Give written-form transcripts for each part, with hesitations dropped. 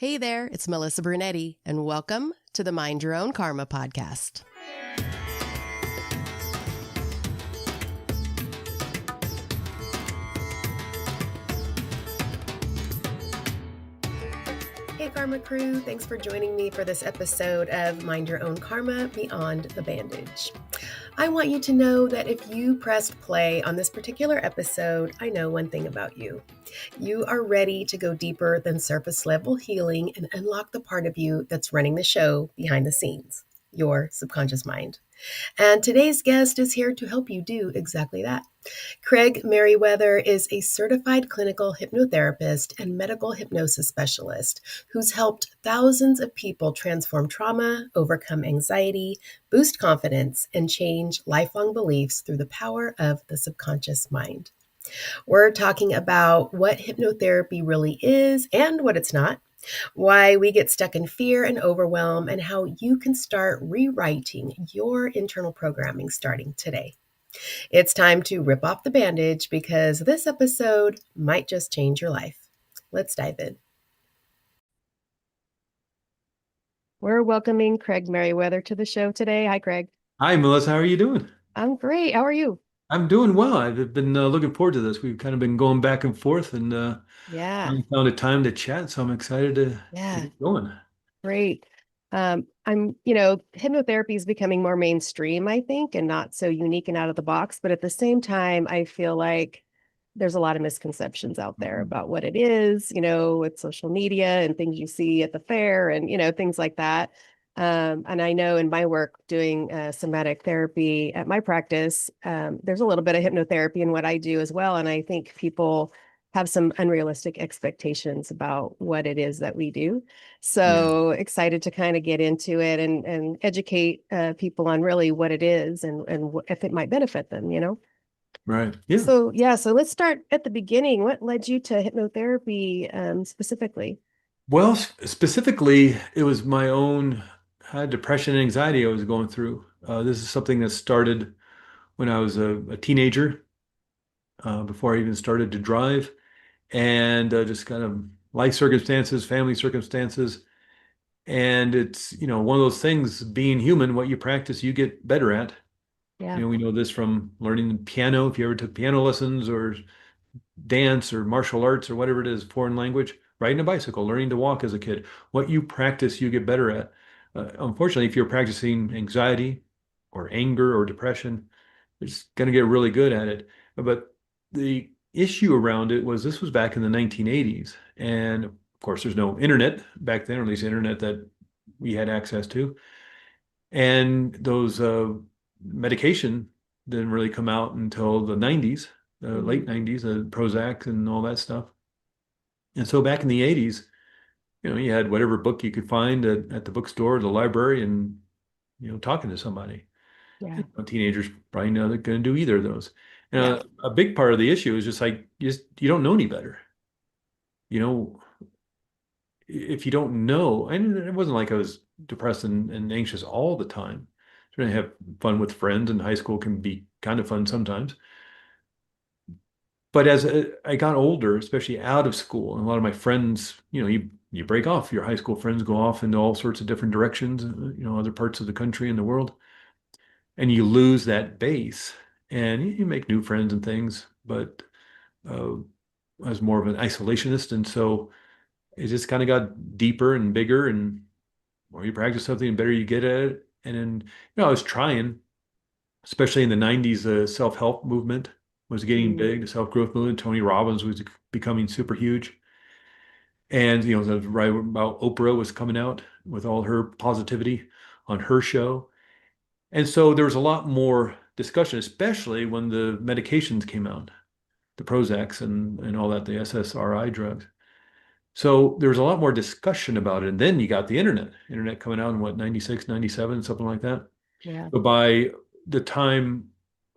Hey there, it's Melissa Brunetti, and welcome to the Mind Your Own Karma podcast. Hey Karma Crew, thanks for joining me for this episode of Mind Your Own Karma Beyond the Bandage. I want you to know that if you pressed play on this particular episode, I know one thing about you. You are ready to go deeper than surface level healing and unlock the part of you that's running the show behind the scenes, your subconscious mind. And today's guest is here to help you do exactly that. Craig Meriwether is a certified clinical hypnotherapist and medical hypnosis specialist who's helped thousands of people transform trauma, overcome anxiety, boost confidence, and change lifelong beliefs through the power of the subconscious mind. We're talking about what hypnotherapy really is and what it's not, why we get stuck in fear and overwhelm, and how you can start rewriting your internal programming starting today. It's time to rip off the bandage because this episode might just change your life. Let's dive in. We're welcoming Craig Meriwether to the show today. Hi, Craig. Hi, Melissa. How are you doing? I'm great. How are you? I'm doing well. I've been looking forward to this. We've kind of been going back and forth and Yeah. finally found a time to chat, so I'm excited to get going. Great. Hypnotherapy is becoming more mainstream, I think, and not so unique and out of the box. But at the same time, I feel like there's a lot of misconceptions out there about what it is, with social media and things you see at the fair and, things like that. And I know in my work doing somatic therapy at my practice, there's a little bit of hypnotherapy in what I do as well. And I think people have some unrealistic expectations about what it is that we do. So excited to kind of get into it and educate people on really what it is and if it might benefit them, Right. Yeah. So let's start at the beginning. What led you to hypnotherapy specifically? Well, specifically, it was my own depression and anxiety I was going through. This is something that started when I was a teenager, before I even started to drive, and just kind of life circumstances, family circumstances. And it's, one of those things, being human, what you practice, you get better at. Yeah. We know this from learning the piano, if you ever took piano lessons or dance or martial arts or whatever it is, foreign language, riding a bicycle, learning to walk as a kid. What you practice, you get better at. Unfortunately, if you're practicing anxiety or anger or depression, it's going to get really good at it. But the issue around it was this was back in the 1980s. And of course, there's no internet back then, or at least internet that we had access to. And those medication didn't really come out until the 90s, late 90s, Prozac and all that stuff. And so back in the 80s, you had whatever book you could find at the bookstore or the library and, talking to somebody. Yeah. Teenagers probably know they're going to do either of those. Yeah. A big part of the issue is just like, you don't know any better. If you don't know, and it wasn't like I was depressed and anxious all the time. Trying to have fun with friends in high school can be kind of fun sometimes. But as I got older, especially out of school, and a lot of my friends, you break off. Your high school friends go off into all sorts of different directions, other parts of the country and the world, and you lose that base, and you make new friends and things. But I was more of an isolationist, and so it just kind of got deeper and bigger, and the more you practice something, the better you get at it. And then, I was trying, especially in the 90s, the self-help movement was getting big, the self-growth movement. Tony Robbins was becoming super huge. And, right about Oprah was coming out with all her positivity on her show. And so there was a lot more discussion, especially when the medications came out, the Prozacs and all that, the SSRI drugs. So there was a lot more discussion about it. And then you got the internet coming out in what, 96, 97, something like that. Yeah. But by the time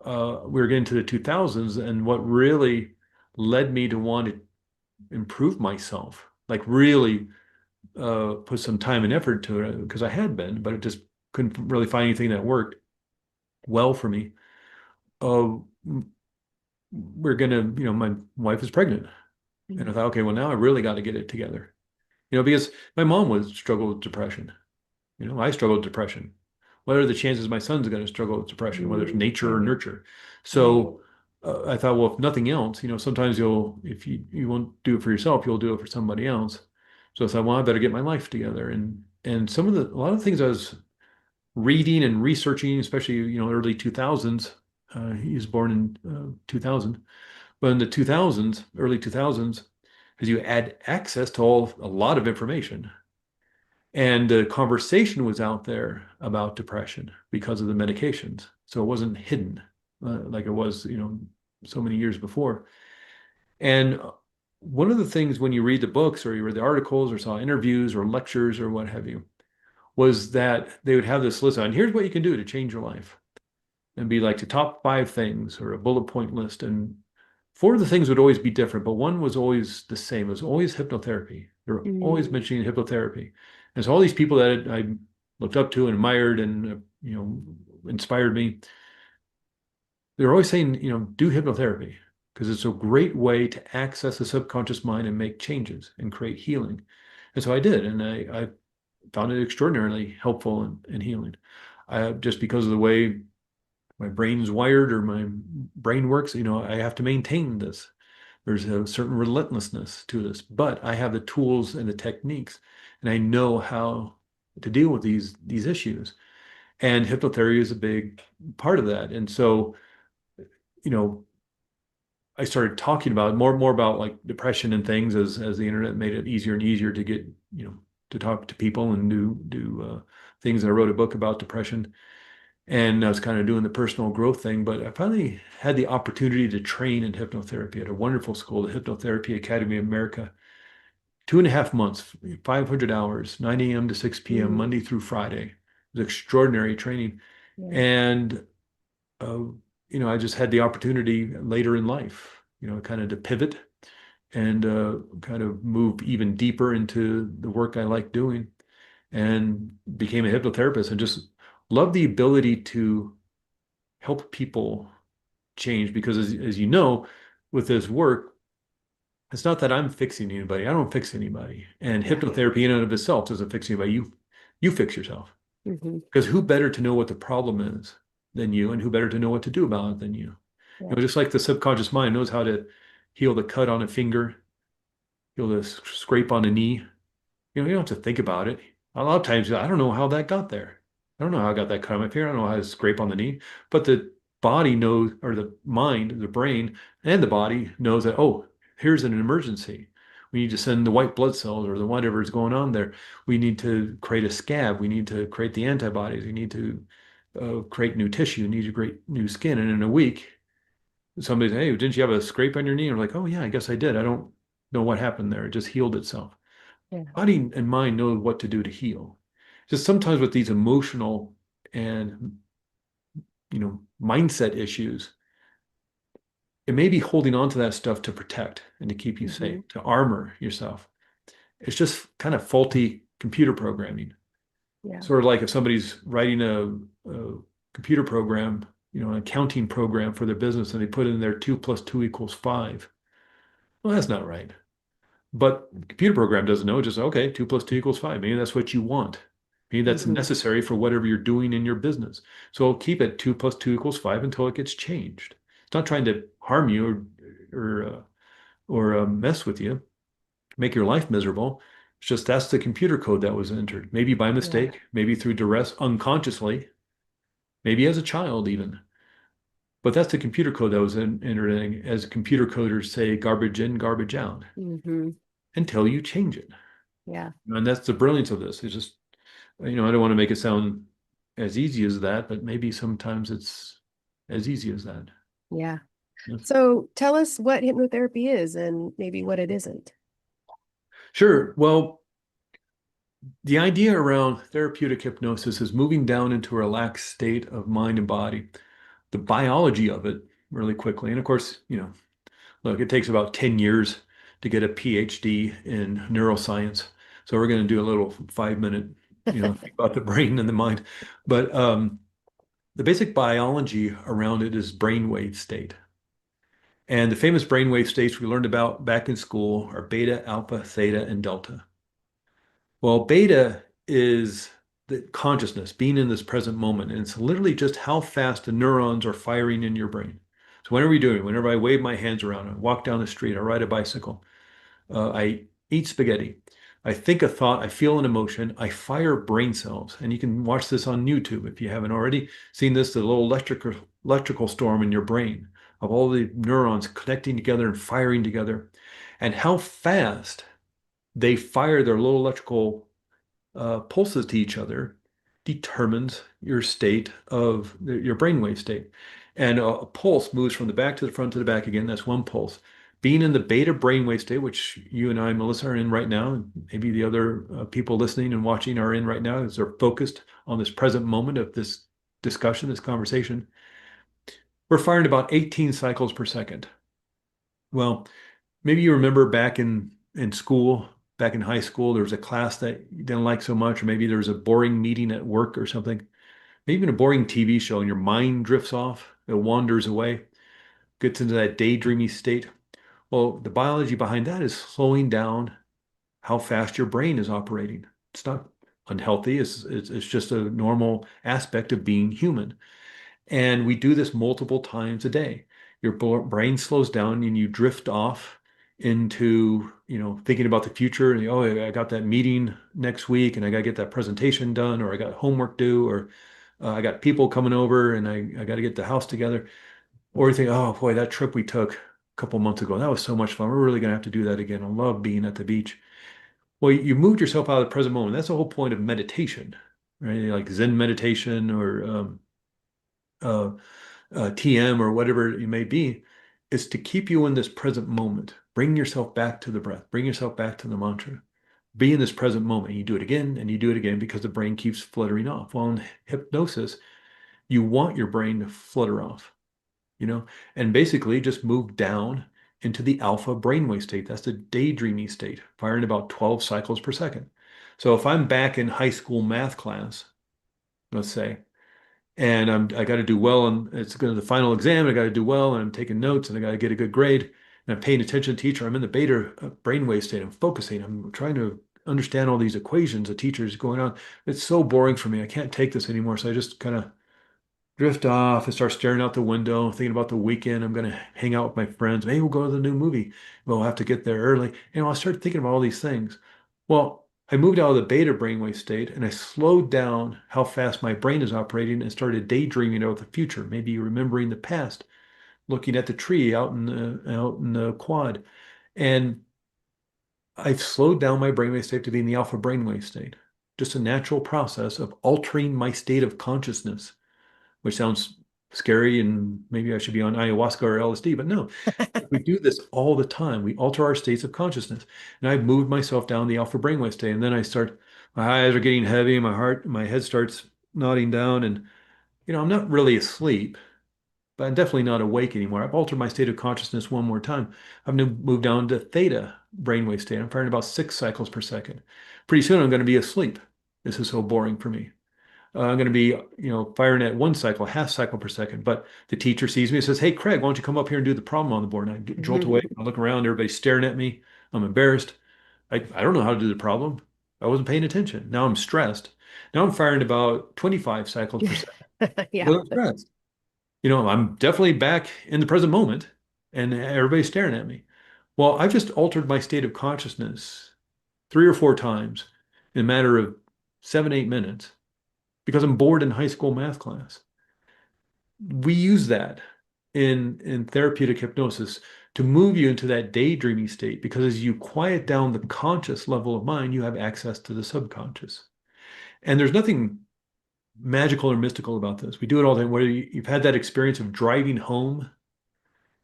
we were getting to the 2000s, and what really led me to want to improve myself, like really put some time and effort to it, because I had been, but it just couldn't really find anything that worked well for me. We're gonna, my wife is pregnant. And I thought, okay, well, now I really got to get it together. because my mom was struggled with depression. I struggled with depression. What are the chances my son's going to struggle with depression, whether it's nature or Right. nurture? Right. So I thought, well, if nothing else, sometimes if you won't do it for yourself, you'll do it for somebody else. So I thought, well, I better get my life together. And a lot of things I was reading and researching, especially, early 2000s. He was born in 2000. But in the 2000s, early 2000s, because you had access to a lot of information. And the conversation was out there about depression because of the medications. So it wasn't hidden like it was, so many years before. And one of the things when you read the books or you read the articles or saw interviews or lectures or what have you, was that they would have this list on here's what you can do to change your life and be like the top 5 things or a bullet point list. And 4 of the things would always be different, but one was always the same. It was always hypnotherapy. They were always Mm. mentioning hypnotherapy. And so all these people that I looked up to and admired and, inspired me, they were always saying, do hypnotherapy because it's a great way to access the subconscious mind and make changes and create healing. And so I did. And I found it extraordinarily helpful and healing. Just because of the way my brain's wired or my brain works, I have to maintain this. There's a certain relentlessness to this, but I have the tools and the techniques, and I know how to deal with these issues. And hypnotherapy is a big part of that. And so, you know, I started talking about more about like depression and things as the internet made it easier and easier to get, to talk to people and do things. And I wrote a book about depression. And I was kind of doing the personal growth thing, but I finally had the opportunity to train in hypnotherapy at a wonderful school, the Hypnotherapy Academy of America. 2.5 months, 500 hours, 9 a.m. to 6 p.m., Mm. Monday through Friday. It was extraordinary training. Yeah. And, I just had the opportunity later in life, kind of to pivot and kind of move even deeper into the work I like doing and became a hypnotherapist and just love the ability to help people change because as you know, with this work, it's not that I'm fixing anybody. I don't fix anybody. And Right. hypnotherapy in and of itself doesn't fix anybody. You fix yourself. Hmm. Because who better to know what the problem is than you, and who better to know what to do about it than you? Yeah. Just like the subconscious mind knows how to heal the cut on a finger, heal the scrape on a knee. You don't have to think about it. A lot of times, I don't know how that got there. I don't know how I got that cut on my finger. I don't know how to scrape on the knee. But the body knows, or the mind, the brain, and the body knows that, oh, here's an emergency. We need to send the white blood cells or the whatever is going on there. We need to create a scab. We need to create the antibodies. We need to create new tissue. We need to create new skin. And in a week, somebody's, hey, didn't you have a scrape on your knee? I'm like, oh, yeah, I guess I did. I don't know what happened there. It just healed itself. Yeah. Body and mind know what to do to heal. Just sometimes with these emotional and mindset issues, it may be holding on to that stuff to protect and to keep you Hmm. safe, to armor yourself. It's just kind of faulty computer programming. Yeah. Sort of like if somebody's writing a computer program, an accounting program for their business, and they put in there 2 + 2 = 5. Well, that's not right. But the computer program doesn't know, just okay, 2 + 2 = 5. Maybe that's what you want. Maybe that's Hmm. necessary for whatever you're doing in your business. So keep it 2 + 2 = 5 until it gets changed. It's not trying to harm you or mess with you, make your life miserable. It's just that's the computer code that was entered, maybe by Yeah. mistake, maybe through duress, unconsciously, maybe as a child even. But that's the computer code that was entered in, as computer coders say, garbage in, garbage out, Hmm. until you change it. Yeah. And that's the brilliance of this. It's just, I don't want to make it sound as easy as that, but maybe sometimes it's as easy as that. Yeah. Yeah. So tell us what hypnotherapy is and maybe what it isn't. Sure. Well, the idea around therapeutic hypnosis is moving down into a relaxed state of mind and body, the biology of it really quickly. And of course, look, it takes about 10 years to get a PhD in neuroscience. So we're going to do a little 5 minute, about the brain and the mind. But the basic biology around it is brainwave state. And the famous brainwave states we learned about back in school are beta, alpha, theta, and delta. Well, beta is the consciousness, being in this present moment. And it's literally just how fast the neurons are firing in your brain. So whenever we do it, whenever I wave my hands around, I walk down the street, I ride a bicycle, I eat spaghetti, I think a thought, I feel an emotion, I fire brain cells. And you can watch this on YouTube if you haven't already seen this, the little electrical storm in your brain of all the neurons connecting together and firing together, and how fast they fire their little electrical pulses to each other determines your state of your brainwave state. And a pulse moves from the back to the front to the back again. That's one pulse. Being in the beta brainwave state, which you and I, Melissa, are in right now, and maybe the other people listening and watching are in right now, as they're focused on this present moment of this discussion, this conversation, we're firing about 18 cycles per second. Well, maybe you remember back in school, back in high school, there was a class that you didn't like so much, or maybe there was a boring meeting at work or something, maybe even a boring TV show, and your mind drifts off, it wanders away, gets into that daydreamy state. Well, the biology behind that is slowing down how fast your brain is operating. It's not unhealthy, it's just a normal aspect of being human. And we do this multiple times a day. Your brain slows down and you drift off into, thinking about the future. And, oh, I got that meeting next week and I got to get that presentation done, or I got homework due, or I got people coming over and I got to get the house together. Or you think, oh boy, that trip we took a couple months ago, that was so much fun. We're really going to have to do that again. I love being at the beach. Well, you moved yourself out of the present moment. That's the whole point of meditation, right? Like Zen meditation or uh, TM or whatever it may be, is to keep you in this present moment. Bring yourself back to the breath. Bring yourself back to the mantra. Be in this present moment. You do it again and you do it again because the brain keeps fluttering off. Well, in hypnosis, you want your brain to flutter off, and basically just move down into the alpha brainwave state. That's the daydreaming state, firing about 12 cycles per second. So if I'm back in high school math class, let's say, and I got to do well, and it's going to the final exam. I got to do well, and I'm taking notes, and I got to get a good grade, and I'm paying attention to the teacher. I'm in the beta brainwave state. I'm focusing. I'm trying to understand all these equations the teacher's going on. It's so boring for me. I can't take this anymore. So I just kind of drift off and start staring out the window, thinking about the weekend. I'm going to hang out with my friends. Maybe we'll go to the new movie. We'll have to get there early. I start thinking about all these things. Well, I moved out of the beta brainwave state and I slowed down how fast my brain is operating and started daydreaming about the future, maybe remembering the past, looking at the tree out in the quad. And I've slowed down my brainwave state to be in the alpha brainwave state. Just a natural process of altering my state of consciousness, which sounds scary and maybe I should be on ayahuasca or LSD, but no, we do this all the time. We alter our states of consciousness. And I've moved myself down the alpha brainwave state. And then my eyes are getting heavy, my head starts nodding down. And, I'm not really asleep, but I'm definitely not awake anymore. I've altered my state of consciousness one more time. I've now moved down to theta brainwave state. I'm firing about 6 cycles per second. Pretty soon I'm going to be asleep. This is so boring for me. I'm going to be, firing at 1 cycle, half cycle per second. But the teacher sees me and says, "Hey, Craig, why don't you come up here and do the problem on the board?" And I jolt awake. I look around, everybody's staring at me. I'm embarrassed. I don't know how to do the problem. I wasn't paying attention. Now I'm stressed. Now I'm firing about 25 cycles per second. Yeah. Well, I'm stressed. I'm definitely back in the present moment and everybody's staring at me. Well, I've just altered my state of consciousness 3 or 4 times in a matter of 7, 8 minutes because I'm bored in high school math class. We use that in therapeutic hypnosis to move you into that daydreaming state because as you quiet down the conscious level of mind, you have access to the subconscious. And there's nothing magical or mystical about this. We do it all the time where you've had that experience of driving home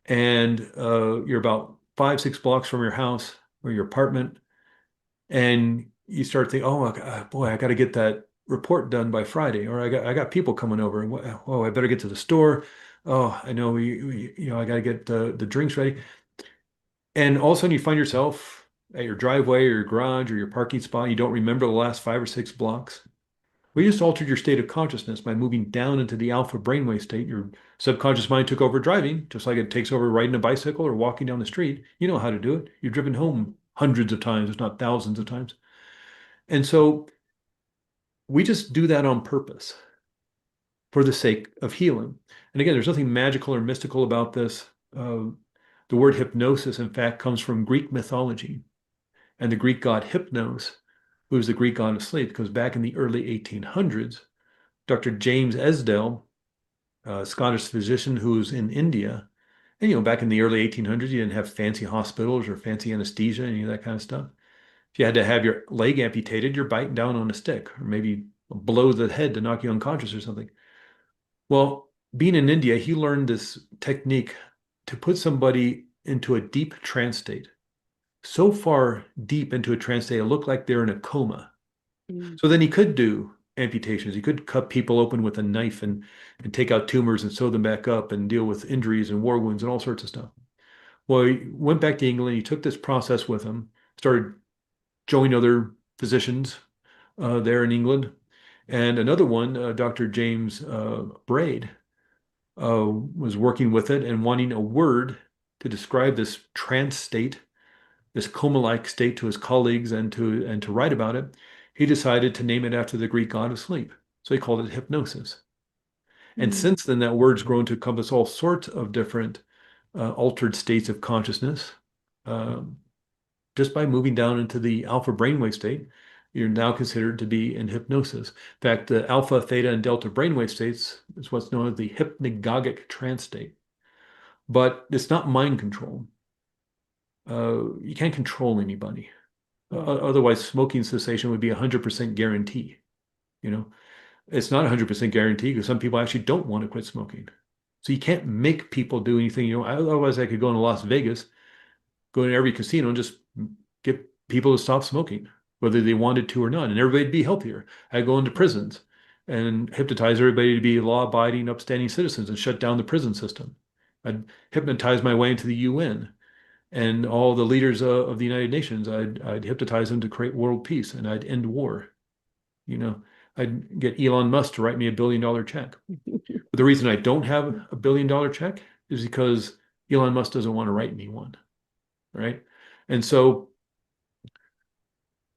and you're about 5, 6 blocks from your house or your apartment, and you start thinking, "Oh boy, I got to get that report done by Friday," or I got people coming over, and oh, I better get to the store. Oh, I know I got to get the drinks ready, and all of a sudden you find yourself at your driveway or your garage or your parking spot. You don't remember the last 5 or 6 blocks. We just altered your state of consciousness by moving down into the alpha brainwave state. Your subconscious mind took over driving, just like it takes over riding a bicycle or walking down the street. You know how to do it. You've driven home hundreds of times, if not thousands of times. And so we just do that on purpose for the sake of healing. And again, there's nothing magical or mystical about this. The word hypnosis, in fact, comes from Greek mythology and the Greek god Hypnos, who is the Greek god of sleep, because back in the early 1800s, Dr. James Esdale, a Scottish physician who's in India, and back in the early 1800s, you didn't have fancy hospitals or fancy anesthesia, any of that kind of stuff. If you had to have your leg amputated, you're biting down on a stick, or maybe below the head to knock you unconscious or something. Well, being in India, he learned this technique to put somebody into a deep trance state, so far deep into a trance state, it looked like they're in a coma. Mm. So then he could do amputations. He could cut people open with a knife and take out tumors and sew them back up and deal with injuries and war wounds and all sorts of stuff. Well, he went back to England. He took this process with him, started joining other physicians there in England. And another one, Dr. James Braid, was working with it and wanting a word to describe this trance state, this coma-like state to his colleagues and to write about it. He decided to name it after the Greek god of sleep. So he called it hypnosis. And Mm. since then, that word's grown to encompass all sorts of different altered states of consciousness. Um, just by moving down into the alpha brainwave state, you're now considered to be in hypnosis. In fact, the alpha, theta, and delta brainwave states is what's known as the hypnagogic trance state. But it's not mind control. You can't control anybody. Yeah. Otherwise, smoking cessation would be 100% guarantee. You know, it's not 100% guarantee because some people actually don't want to quit smoking. So you can't make people do anything. Otherwise I could go into Las Vegas, go to every casino and just get people to stop smoking, whether they wanted to or not, and everybody'd be healthier. I'd go into prisons and hypnotize everybody to be law-abiding, upstanding citizens and shut down the prison system. I'd hypnotize my way into the UN and all the leaders of the United Nations. I'd hypnotize them to create world peace, and I'd end war. You know, I'd get Elon Musk to write me $1 billion check. But the reason I don't have $1 billion check is because Elon Musk doesn't want to write me one, right? And so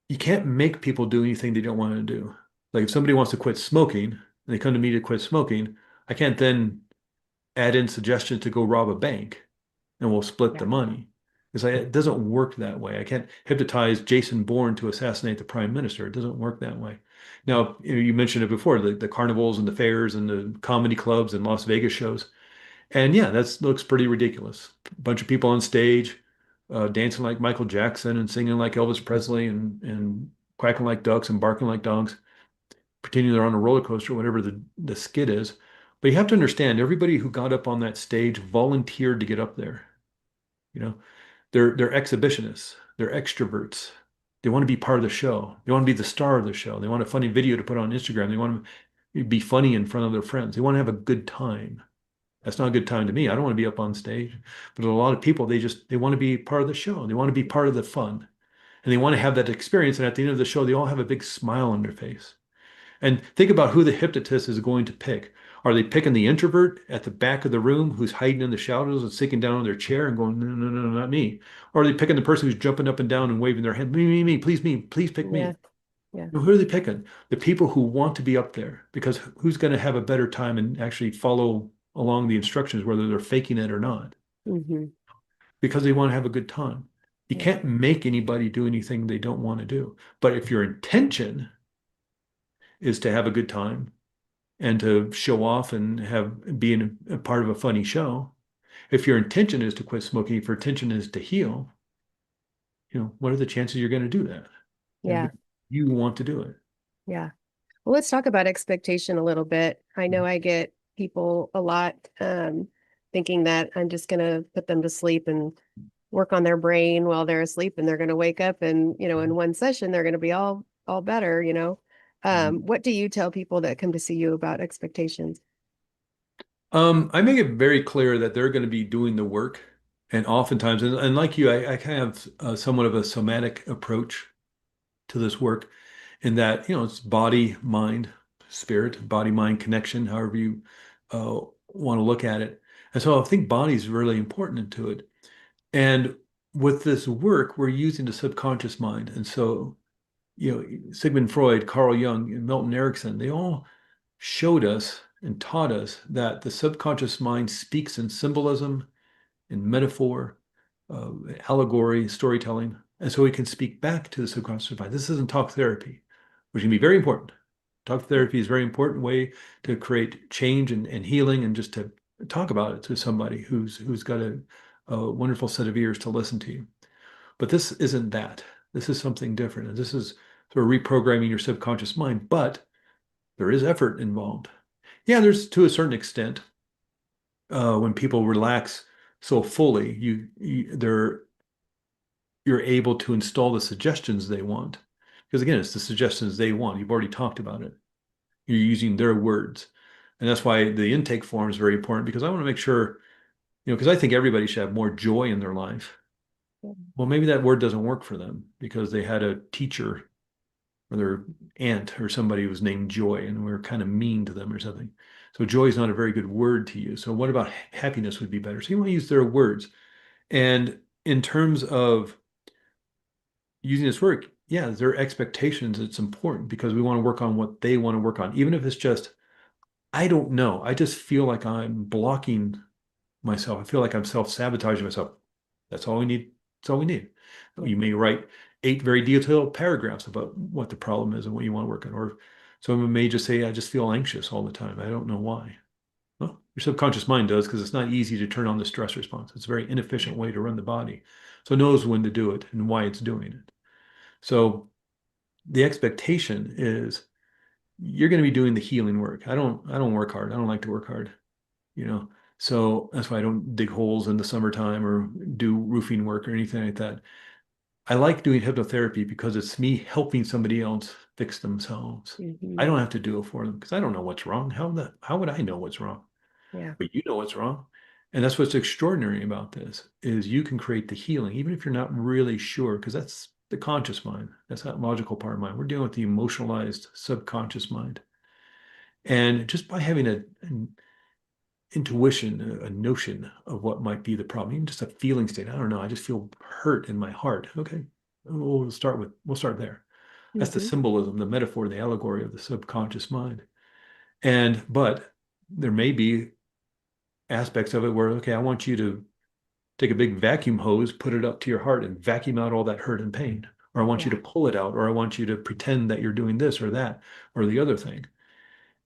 you can't make people do anything they don't want to do. Like if somebody wants to quit smoking and they come to me to quit smoking, I can't then add in suggestions to go rob a bank and we'll split the Yeah. money. Because it doesn't work that way. I can't hypnotize Jason Bourne to assassinate the prime minister. It doesn't work that way. Now, you mentioned it before, the carnivals and the fairs and the comedy clubs and Las Vegas shows. And yeah, that looks pretty ridiculous. A bunch of people on stage dancing like Michael Jackson and singing like Elvis Presley and quacking like ducks and barking like dogs, pretending they're on a roller coaster, whatever the skit is. But you have to understand, everybody who got up on that stage volunteered to get up there. You know, they're exhibitionists, they're extroverts. They want to be part of the show. They want to be the star of the show. They want a funny video to put on Instagram. They want to be funny in front of their friends. They want to have a good time. That's not a good time to me. I don't want to be up on stage. But a lot of people, they want to be part of the show. They want to be part of the fun. And they want to have that experience. And at the end of the show, they all have a big smile on their face. And think about who the hypnotist is going to pick. Are they picking the introvert at the back of the room who's hiding in the shadows and sitting down on their chair and going, no, no, no, not me? Or are they picking the person who's jumping up and down and waving their hand, me, please pick Yeah. me? Yeah. Who are they picking? The people who want to be up there, because who's going to have a better time and actually follow along the instructions, whether they're faking it or not, Hmm. because they want to have a good time. You Yeah. can't make anybody do anything they don't want to do. But if your intention is to have a good time and to show off and have be a part of a funny show, if your intention is to quit smoking, if your intention is to heal, what are the chances you're going to do that? Yeah. You want to do it. Yeah. Well, let's talk about expectation a little bit. I know I get people a lot thinking that I'm just going to put them to sleep and work on their brain while they're asleep, and they're going to wake up and, in one session, they're going to be all better. What do you tell people that come to see you about expectations? I make it very clear that they're going to be doing the work. And oftentimes, and like you, I kind of have somewhat of a somatic approach to this work in that, it's body, mind, spirit, body, mind connection, however you want to look at it. And so I think body is really important to it. And with this work, we're using the subconscious mind. And so Sigmund Freud, Carl Jung, and Milton Erickson, they all showed us and taught us that the subconscious mind speaks in symbolism, in metaphor, uh, allegory, storytelling. And so we can speak back to the subconscious mind. This isn't talk therapy, which can be very important. Talk therapy is a very important way to create change and healing, and just to talk about it to somebody who's got a wonderful set of ears to listen to you. But this isn't that. This is something different. And this is sort of reprogramming your subconscious mind, but there is effort involved. Yeah, there's to a certain extent, when people relax so fully, you're able to install the suggestions they want. Because again, it's the suggestions they want. You've already talked about it. You're using their words. And that's why the intake form is very important, because I want to make sure, because I think everybody should have more joy in their life. Well, maybe that word doesn't work for them because they had a teacher or their aunt or somebody who was named Joy and we were kind of mean to them or something. So joy is not a very good word to use. So what about happiness would be better? So you want to use their words. And in terms of using this work, yeah, their expectations, it's important because we want to work on what they want to work on. Even if it's just, I don't know, I just feel like I'm blocking myself. I feel like I'm self-sabotaging myself. That's all we need. That's all we need. You may write 8 very detailed paragraphs about what the problem is and what you want to work on. Or someone may just say, I just feel anxious all the time. I don't know why. Well, your subconscious mind does, because it's not easy to turn on the stress response. It's a very inefficient way to run the body. So it knows when to do it and why it's doing it. So the expectation is you're going to be doing the healing work. I don't work hard. I don't like to work hard, you know. So that's why I don't dig holes in the summertime or do roofing work or anything like that. I like doing hypnotherapy because it's me helping somebody else fix themselves. I Mm-hmm. don't have to do it for them because I don't know what's wrong. How would I know what's wrong? Yeah. But you know what's wrong. And that's what's extraordinary about this is you can create the healing, even if you're not really sure, because that's the conscious mind. That's that logical part of mind. We're dealing with the emotionalized subconscious mind. And just by having an intuition, a notion of what might be the problem, even just a feeling state. I don't know. I just feel hurt in my heart. Okay. We'll start there. That's the Mm-hmm. symbolism, the metaphor, the allegory of the subconscious mind. But there may be aspects of it where, okay, I want you to take a big vacuum hose, put it up to your heart and vacuum out all that hurt and pain. Or I want you Yeah. to pull it out, or I want you to pretend that you're doing this or that or the other thing.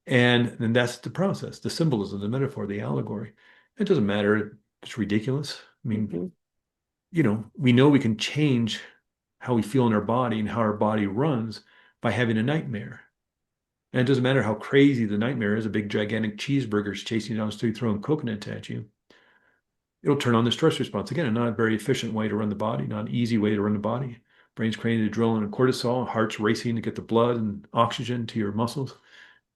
And then that's the process, the symbolism, the metaphor, the allegory. It doesn't matter. It's ridiculous. I mean, Mm-hmm. we know we can change how we feel in our body and how our body runs by having a nightmare. And it doesn't matter how crazy the nightmare is, a big gigantic cheeseburger is chasing you down the street throwing coconuts at you. It'll turn on the stress response. Again, not a very efficient way to run the body, not an easy way to run the body. Brain's creating adrenaline and cortisol, heart's racing to get the blood and oxygen to your muscles.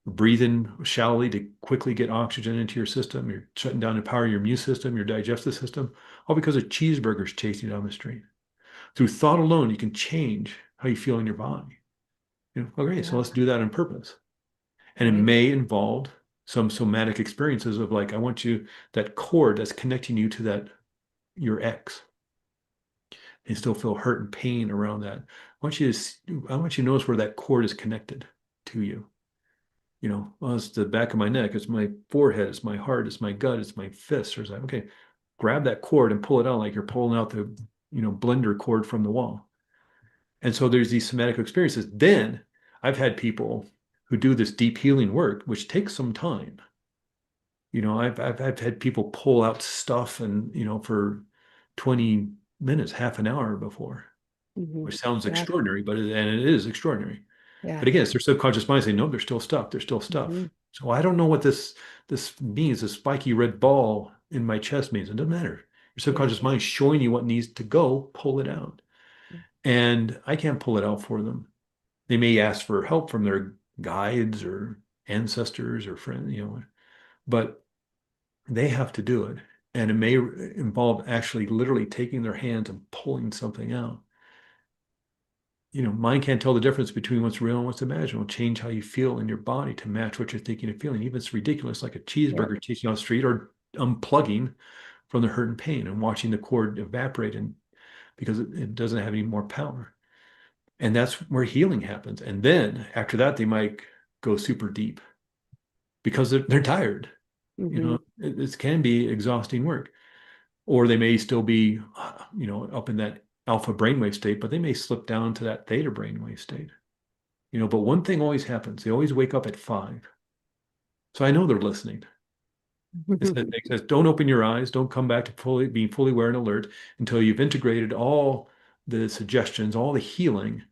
Breathe in shallowly to quickly get oxygen into your system. You're shutting down and powering your immune system, your digestive system, all because of cheeseburgers chasing you down the street. Through thought alone, you can change how you feel in your body. Okay, so Yeah. let's do that on purpose. And it Right. may involve some somatic experiences of like, I want you, that cord that's connecting you to your ex, and still feel hurt and pain around that. I want you to notice where that cord is connected to you. Well, it's the back of my neck, it's my forehead, it's my heart, it's my gut, it's my fist. Or it's like, okay, grab that cord and pull it out like you're pulling out the, blender cord from the wall. And so there's these somatic experiences. Then I've had people who do this deep healing work, which takes some time. I've had people pull out stuff and, for 20 minutes, half an hour before, Mm-hmm. which sounds Yeah. extraordinary, and it is extraordinary. Yeah. But again, it's their subconscious mind saying, no, there's still stuff. There's still Mm-hmm. stuff. So I don't know what this means. This spiky red ball in my chest means. It doesn't matter. Your Yeah. subconscious mind is showing you what needs to go. Pull it out. And I can't pull it out for them. They may ask for help from their guides or ancestors or friends, but they have to do it. And it may involve actually literally taking their hands and pulling something out. Mind can't tell the difference between what's real and what's imagined. It'll change how you feel in your body to match what you're thinking and feeling. Even if it's ridiculous, like a Yeah. cheeseburger chasing on the street or unplugging from the hurt and pain and watching the cord evaporate, and because it doesn't have any more power. And that's where healing happens. And then after that, they might go super deep because they're tired. Hmm. It can be exhausting work. Or they may still be, up in that alpha brainwave state, but they may slip down to that theta brainwave state. But one thing always happens. They always wake up at 5. So I know they're listening. It says, don't open your eyes. Don't come back to being fully aware and alert until you've integrated all the suggestions, all the healing.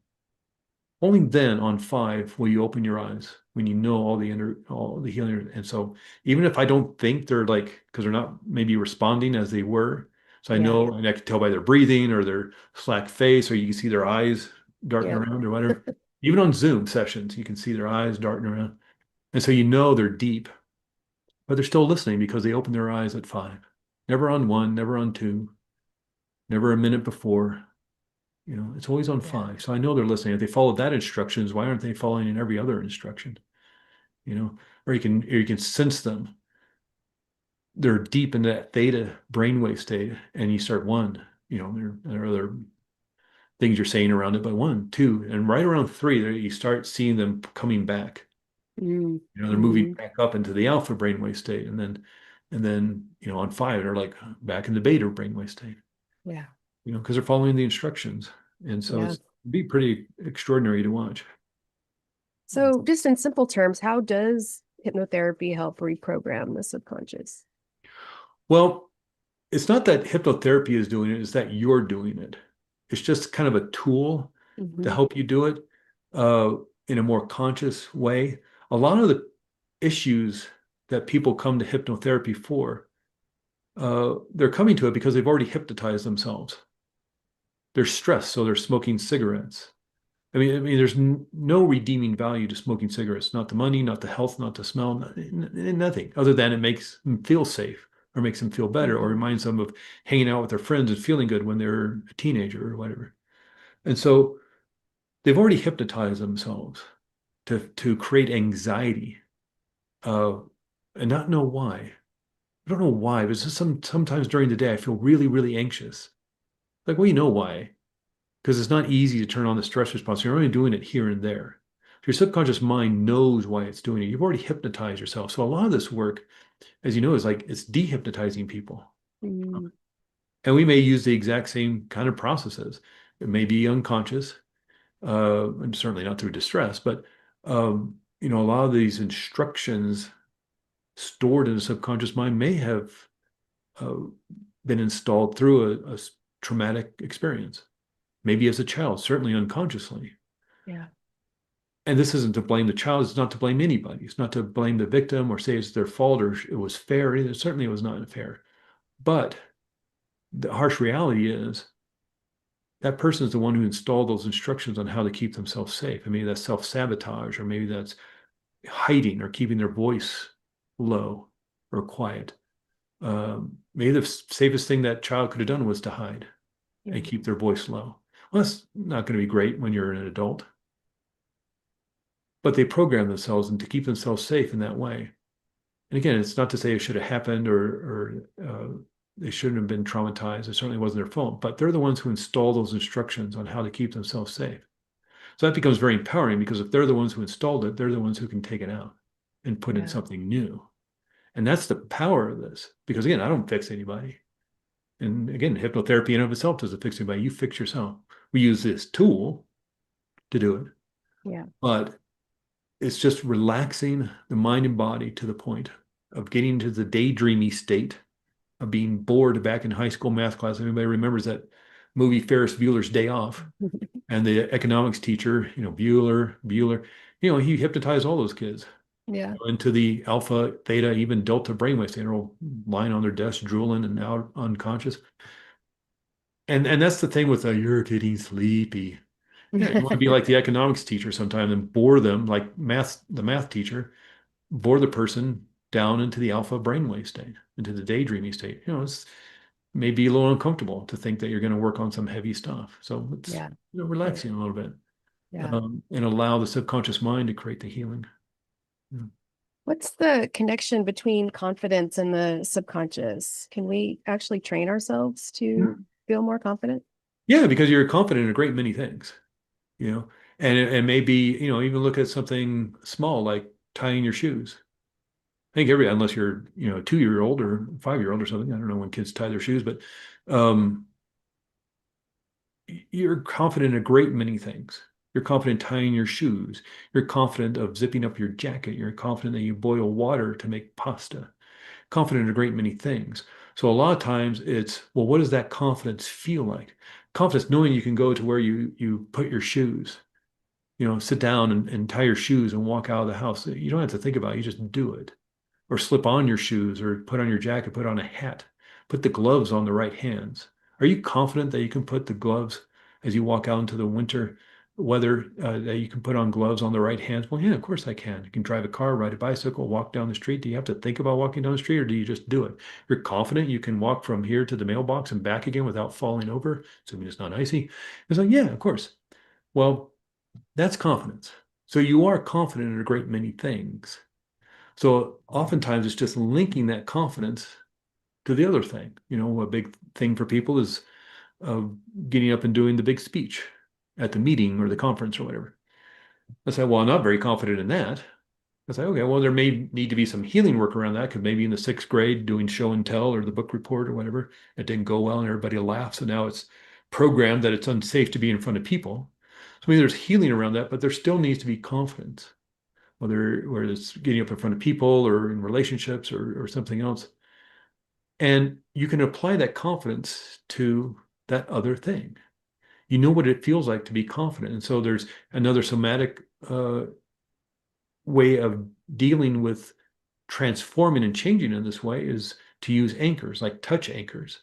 Only then on 5 will you open your eyes when you know all the healing. And so even if I don't think they're like, because they're not maybe responding as they were, so I Yeah. know, and I can tell by their breathing or their slack face, or you can see their eyes darting Yep. around or whatever. Even on Zoom sessions, you can see their eyes darting around. And so they're deep, but they're still listening because they opened their eyes at 5. Never on 1, never on 2, never a minute before. It's always on Yeah. 5. So I know they're listening. If they followed that instructions, why aren't they following in every other instruction? Or you can sense them. They're deep in that theta brainwave state, and you start 1. There are other things you're saying around it, but 1, 2, and right around 3, there you start seeing them coming back. They're moving Mm-hmm. back up into the alpha brainwave state, and then on 5, they're like back in the beta brainwave state. Yeah. Because they're following the instructions, and so Yeah. it's be pretty extraordinary to watch. So, just in simple terms, how does hypnotherapy help reprogram the subconscious? Well, it's not that hypnotherapy is doing it, it's that you're doing it. It's just kind of a tool to Hmm. help you do it uh, in a more conscious way. A lot of the issues that people come to hypnotherapy for, they're coming to it because they've already hypnotized themselves. They're stressed, so they're smoking cigarettes. There's no redeeming value to smoking cigarettes. Not the money, not the health, not the smell, nothing other than it makes them feel safe or makes them feel better or Hmm. reminds them of hanging out with their friends and feeling good when they're a teenager or whatever. And so they've already hypnotized themselves to create anxiety, uh, and not know why. I don't know why, but it's just sometimes during the day I feel really, really anxious. Like, well, you know why? Because it's not easy to turn on the stress response. You're only doing it here and there. Your subconscious mind knows why it's doing it. You've already hypnotized yourself. So a lot of this work, as you know, is like it's dehypnotizing people. Mm. And we may use the exact same kind of processes. It may be unconscious, and certainly not through distress, but a lot of these instructions stored in the subconscious mind may have uh, been installed through a traumatic experience. Maybe as a child, certainly unconsciously. Yeah. And this isn't to blame the child. It's not to blame anybody. It's not to blame the victim or say it's their fault or it was fair. Either. Certainly, it was not fair. But the harsh reality is that person is the one who installed those instructions on how to keep themselves safe. Maybe that's self-sabotage, or maybe that's hiding or keeping their voice low or quiet. Maybe the safest thing that child could have done was to hide Yeah. and keep their voice low. Well, that's not going to be great when you're an adult, but they program themselves and to keep themselves safe in that way. And again, it's not to say it should have happened or they shouldn't have been traumatized. It certainly wasn't their fault, but they're the ones who install those instructions on how to keep themselves safe. So that becomes very empowering because if they're the ones who installed it, they're the ones who can take it out and put in Yeah. something new. And that's the power of this. Because again, I don't fix anybody. And again, hypnotherapy in and of itself doesn't fix anybody. You fix yourself. We use this tool to do it, Yeah. but it's just relaxing the mind and body to the point of getting to the daydreamy state of being bored back in high school math class. Everybody remembers that movie Ferris Bueller's Day Off, and the economics teacher, Bueller, he hypnotized all those kids Yeah. into the alpha, theta, even delta brainwave state. They're all lying on their desk, drooling and out unconscious. And that's the thing with you're getting sleepy. Yeah, you want to be like the economics teacher sometime and bore them like the math teacher, bore the person down into the alpha brainwave state, into the daydreaming state. It's maybe a little uncomfortable to think that you're going to work on some heavy stuff. So it's Yeah. Yeah. relaxing a little bit, Yeah. and allow the subconscious mind to create the healing. Yeah. What's the connection between confidence and the subconscious? Can we actually train ourselves to feel more confident? Yeah, because you're confident in a great many things. you know, and maybe, even look at something small like tying your shoes. I think unless you're, a 2-year old or 5-year old or something, I don't know when kids tie their shoes, but um, you're confident in a great many things. You're confident tying your shoes. You're confident of zipping up your jacket. You're confident that you boil water to make pasta. Confident in a great many things. So a lot of times it's, well, what does that confidence feel like? Confidence knowing you can go to where you put your shoes, sit down and tie your shoes and walk out of the house. You don't have to think about it. You just do it. Or slip on your shoes or put on your jacket, put on a hat, put the gloves on the right hands. Are you confident that you can put the gloves as you walk out into the winter weather, that you can put on gloves on the right hands? Well, yeah, of course I can. You can drive a car, ride a bicycle, walk down the street. Do you have to think about walking down the street or do you just do it? You're confident you can walk from here to the mailbox and back again without falling over, assuming it's not icy. It's like, yeah, of course. Well, that's confidence. So you are confident in a great many things. So oftentimes it's just linking that confidence to the other thing. A big thing for people is uh, getting up and doing the big speech at the meeting or the conference or whatever. I say, well, I'm not very confident in that. I say, okay, well, there may need to be some healing work around that because maybe in the 6th grade doing show and tell or the book report or whatever, it didn't go well and everybody laughs. So now it's programmed that it's unsafe to be in front of people. So maybe there's healing around that, but there still needs to be confidence, whether it's getting up in front of people or in relationships or something else. And you can apply that confidence to that other thing. You know what it feels like to be confident. And so there's another somatic way of dealing with transforming and changing in this way is to use anchors, like touch anchors.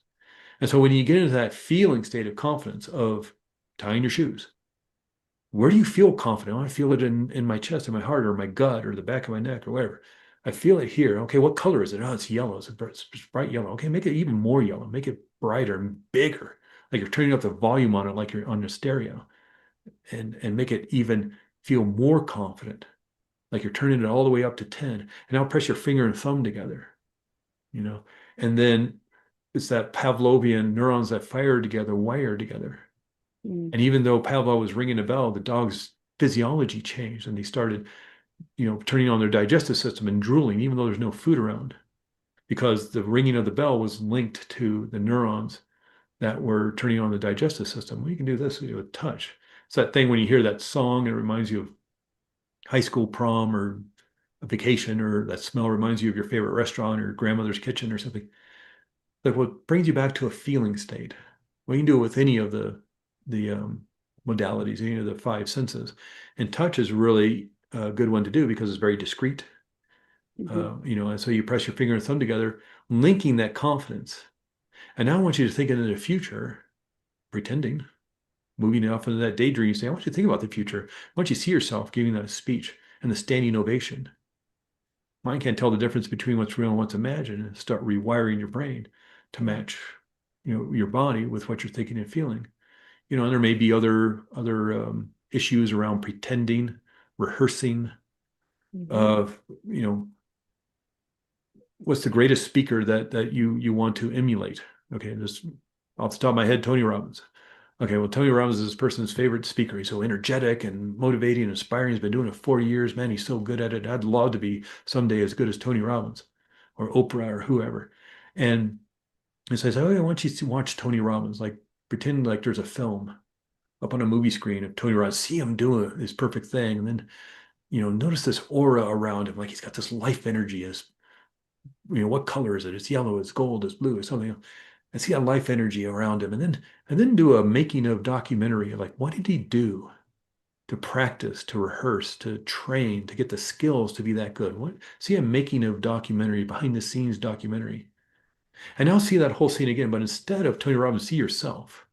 And so when you get into that feeling state of confidence of tying your shoes, where do you feel confident? I feel it in my chest, in my heart, or my gut, or the back of my neck, or whatever. I feel it here. Okay, what color is it? Oh, it's yellow. It's bright yellow. Okay, make it even more yellow. Make it brighter and bigger. Like you're turning up the volume on it, like you're on a stereo, and make it even feel more confident, like you're turning it all the way up to 10. And now press your finger and thumb together, you know, and then it's that Pavlovian neurons that fire together, wire together. Mm. And even though Pavlov was ringing a bell, the dog's physiology changed and they started, turning on their digestive system and drooling, even though there's no food around, because the ringing of the bell was linked to the neurons that were turning on the digestive system. Well, you can do this with touch. It's that thing when you hear that song, it reminds you of high school prom or a vacation, or that smell reminds you of your favorite restaurant or grandmother's kitchen or something. Like what brings you back to a feeling state. Well, you can do it with any of the modalities, any of the 5 senses. And touch is really a good one to do because it's very discreet. And so you press your finger and thumb together, linking that confidence. And now I want you to think into the future, pretending, moving off into that daydream. You say, I want you to think about the future. I want you to see yourself giving that speech and the standing ovation. Mind can't tell the difference between what's real and what's imagined, and start rewiring your brain to match, your body with what you're thinking and feeling. And there may be other issues around pretending, rehearsing. Uh, you know, what's the greatest speaker that you want to emulate? Okay, just off the top of my head, Tony Robbins. Okay, well, Tony Robbins is this person's favorite speaker. He's so energetic and motivating and inspiring. He's been doing it 40 years. Man, he's so good at it. I'd love to be someday as good as Tony Robbins or Oprah or whoever. And it says, oh, I want you to watch Tony Robbins, like pretend like there's a film up on a movie screen of Tony Robbins, see him doing his perfect thing. And then, notice this aura around him. Like he's got this life energy. What color is it? It's yellow, it's gold, it's blue, it's something else. And see that life energy around him. And then do a making of documentary. Like, what did he do to practice, to rehearse, to train, to get the skills to be that good? See a making of documentary, behind the scenes documentary. And now see that whole scene again, but instead of Tony Robbins, see yourself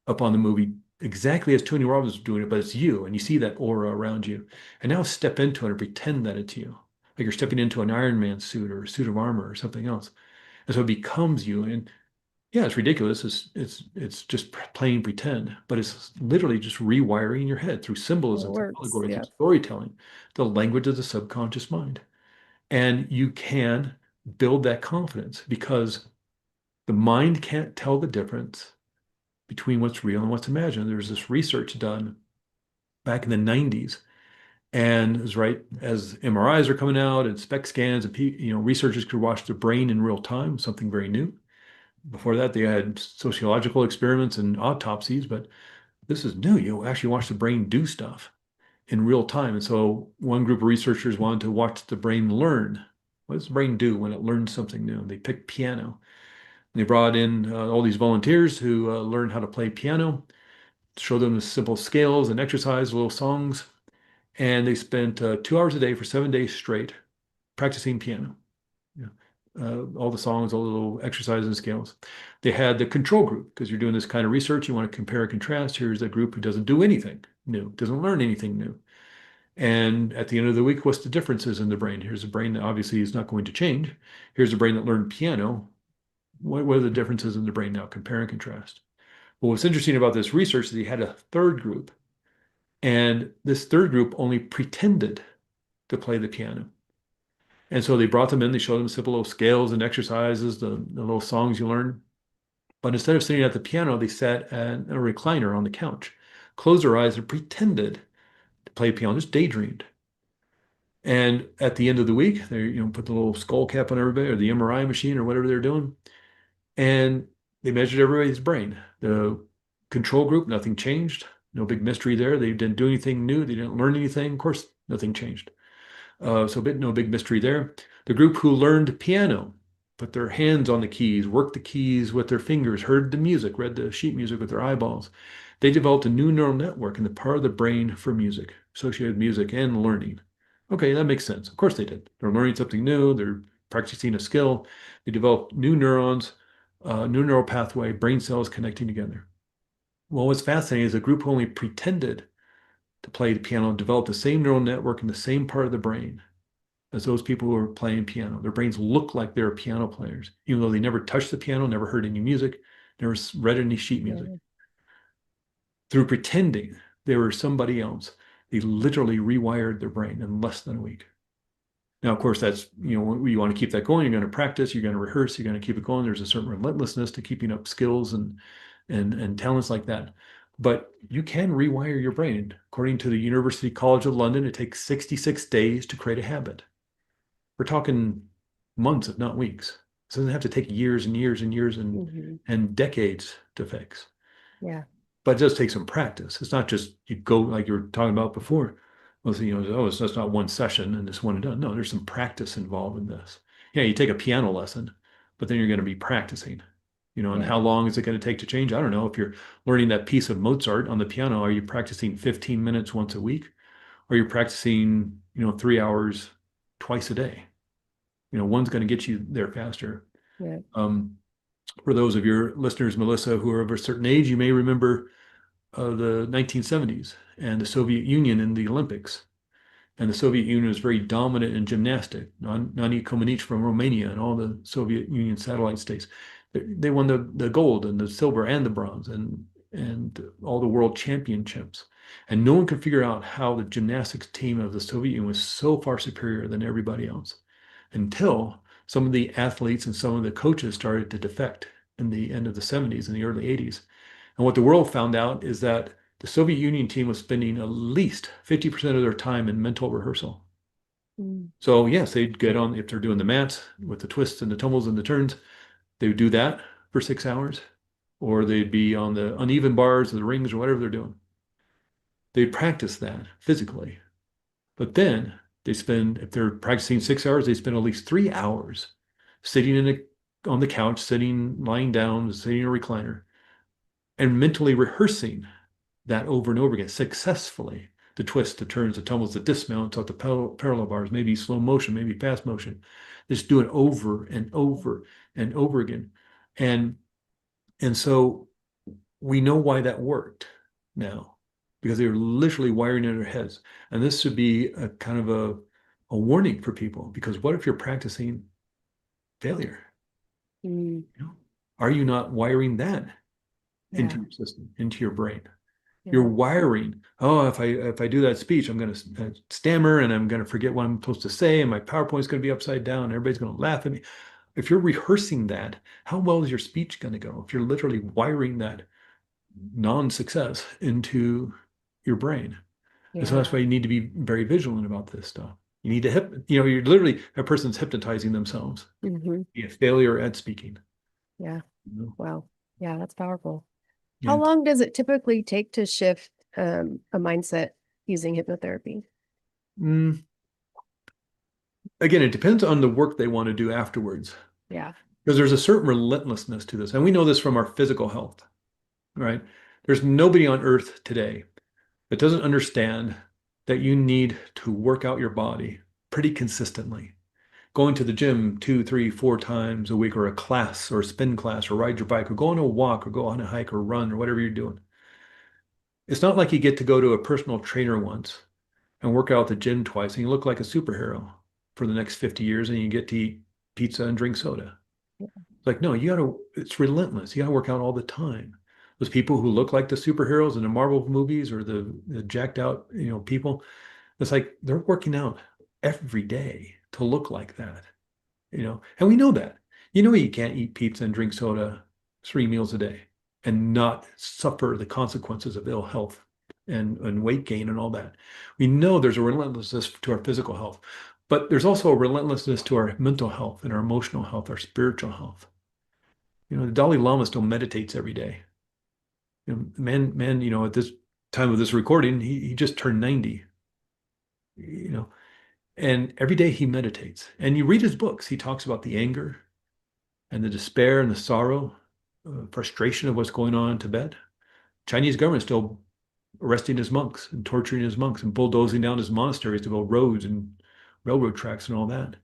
up on the movie exactly as Tony Robbins is doing it, but it's you, and you see that aura around you. And now step into it and pretend that it's you. Like you're stepping into an Iron Man suit or a suit of armor or something else. And so it becomes you. And yeah, it's ridiculous. It's just plain pretend, but it's literally just rewiring your head through It symbolism, through works. allegory, through Yeah. storytelling, the language of the subconscious mind. And you can build that confidence because the mind can't tell the difference between what's real and what's imagined. There's this research done back in the 90s. And it was right as MRIs are coming out and SPECT scans, and researchers could watch the brain in real time, something very new. Before that, they had sociological experiments and autopsies, but this is new. You actually watch the brain do stuff in real time. And so one group of researchers wanted to watch the brain learn. What does the brain do when it learns something new? They picked piano. And they brought in all these volunteers who learned how to play piano, showed them the simple scales and exercise, little songs. And they spent 2 hours a day for 7 days straight practicing piano. Yeah. All the songs, all the little exercises and scales. They had the control group because you're doing this kind of research. You want to compare and contrast. Here's a group who doesn't do anything new, doesn't learn anything new. And at the end of the week, what's the differences in the brain? Here's a brain that obviously is not going to change. Here's a brain that learned piano. What are the differences in the brain now? Compare and contrast. Well, what's interesting about this research is he had a third group, and this third group only pretended to play the piano. And so they brought them in, they showed them simple little scales and exercises, the little songs you learn. But instead of sitting at the piano, they sat at a recliner on the couch, closed their eyes, and pretended to play piano, just daydreamed. And at the end of the week, they put the little skull cap on everybody or the MRI machine or whatever they're doing, and they measured everybody's brain. The control group, nothing changed, no big mystery there. They didn't do anything new. They didn't learn anything. Of course, nothing changed. So no big mystery there. The group who learned piano, put their hands on the keys, worked the keys with their fingers, heard the music, read the sheet music with their eyeballs. They developed a new neural network in the part of the brain for music, associated with music and learning. Okay, that makes sense. Of course they did. They're learning something new. They're practicing a skill. They developed new neurons, new neural pathway, brain cells connecting together. Well, what's fascinating is a group who only pretended to play the piano developed the same neural network in the same part of the brain as those people who are playing piano. Their brains look like they're piano players, even though they never touched the piano, never heard any music, never read any sheet music. Yeah. Through pretending they were somebody else, they literally rewired their brain in less than a week. Now, of course, that's, you want to keep that going. You're going to practice, you're going to rehearse, you're going to keep it going. There's a certain relentlessness to keeping up skills and talents like that. But you can rewire your brain. According to the University College of London, it takes 66 days to create a habit. We're talking months, if not weeks. It doesn't have to take years and years and years and decades to fix. Yeah. But it does take some practice. It's not just you go like you were talking about before. Well, it's just not one session and it's one and done. No, there's some practice involved in this. Yeah, you take a piano lesson, but then you're going to be practicing. And how long is it going to take to change? I don't know. If you're learning that piece of Mozart on the piano, are you practicing 15 minutes once a week? Or are you practicing, 3 hours twice a day? One's going to get you there faster. Yeah. For those of your listeners, Melissa, who are of a certain age, you may remember the 1970s and the Soviet Union in the Olympics. And the Soviet Union was very dominant in gymnastics. Nani Comaneci from Romania and all the Soviet Union satellite states. They won the gold and the silver and the bronze and all the world championships. And no one could figure out how the gymnastics team of the Soviet Union was so far superior than everybody else until some of the athletes and some of the coaches started to defect in the end of the 70s and the early 80s. And what the world found out is that the Soviet Union team was spending at least 50% of their time in mental rehearsal. So yes, they'd get on, if they're doing the mats with the twists and the tumbles and the turns, they would do that for 6 hours, or they'd be on the uneven bars or the rings or whatever they're doing. They'd practice that physically. But then if they're practicing 6 hours, they spend at least 3 hours sitting on the couch, lying down, sitting in a recliner, and mentally rehearsing that over and over again successfully. The twists, the turns, the tumbles, the dismounts, the parallel bars, maybe slow motion, maybe fast motion. Just do it over and over and over again. And so we know why that worked now, because they were literally wiring in their heads. And this should be a kind of a warning for people, because what if you're practicing failure? Are you not wiring that into your system, into your brain? You're wiring, if I do that speech, I'm going to stammer and I'm going to forget what I'm supposed to say, and my PowerPoint's going to be upside down and everybody's going to laugh at me. If you're rehearsing that, how well is your speech going to go? If you're literally wiring that non-success into your brain. And so that's Yeah. why you need to be very vigilant about this stuff. You need to you're literally, a person's hypnotizing themselves. Hmm. Be a failure at speaking. Yeah. You know? Wow. Yeah, that's powerful. How Yeah. long does it typically take to shift a mindset using hypnotherapy? Mm, again, it depends on the work they want to do afterwards. Yeah. Because there's a certain relentlessness to this. And we know this from our physical health, right? There's nobody on earth today that doesn't understand that you need to work out your body pretty consistently. Going to the gym 2, 3, 4 times a week, or a class, or a spin class, or ride your bike, or go on a walk, or go on a hike, or run, or whatever you're doing. It's not like you get to go to a personal trainer once and work out at the gym twice and you look like a superhero for the next 50 years and you get to eat pizza and drink soda. It's like, no, it's relentless. You gotta work out all the time. Those people who look like the superheroes in the Marvel movies, or the jacked out, people, it's like they're working out every day to look like that, and we know that. You can't eat pizza and drink soda 3 meals a day and not suffer the consequences of ill health and weight gain and all that. We know there's a relentlessness to our physical health, but there's also a relentlessness to our mental health and our emotional health, our spiritual health. The Dalai Lama still meditates every day. Man, at this time of this recording, he just turned 90, you know, and every day he meditates. And you read his books, he talks about the anger and the despair and the sorrow, frustration of what's going on in Tibet. Chinese government still arresting his monks and torturing his monks and bulldozing down his monasteries to build roads and railroad tracks and all that.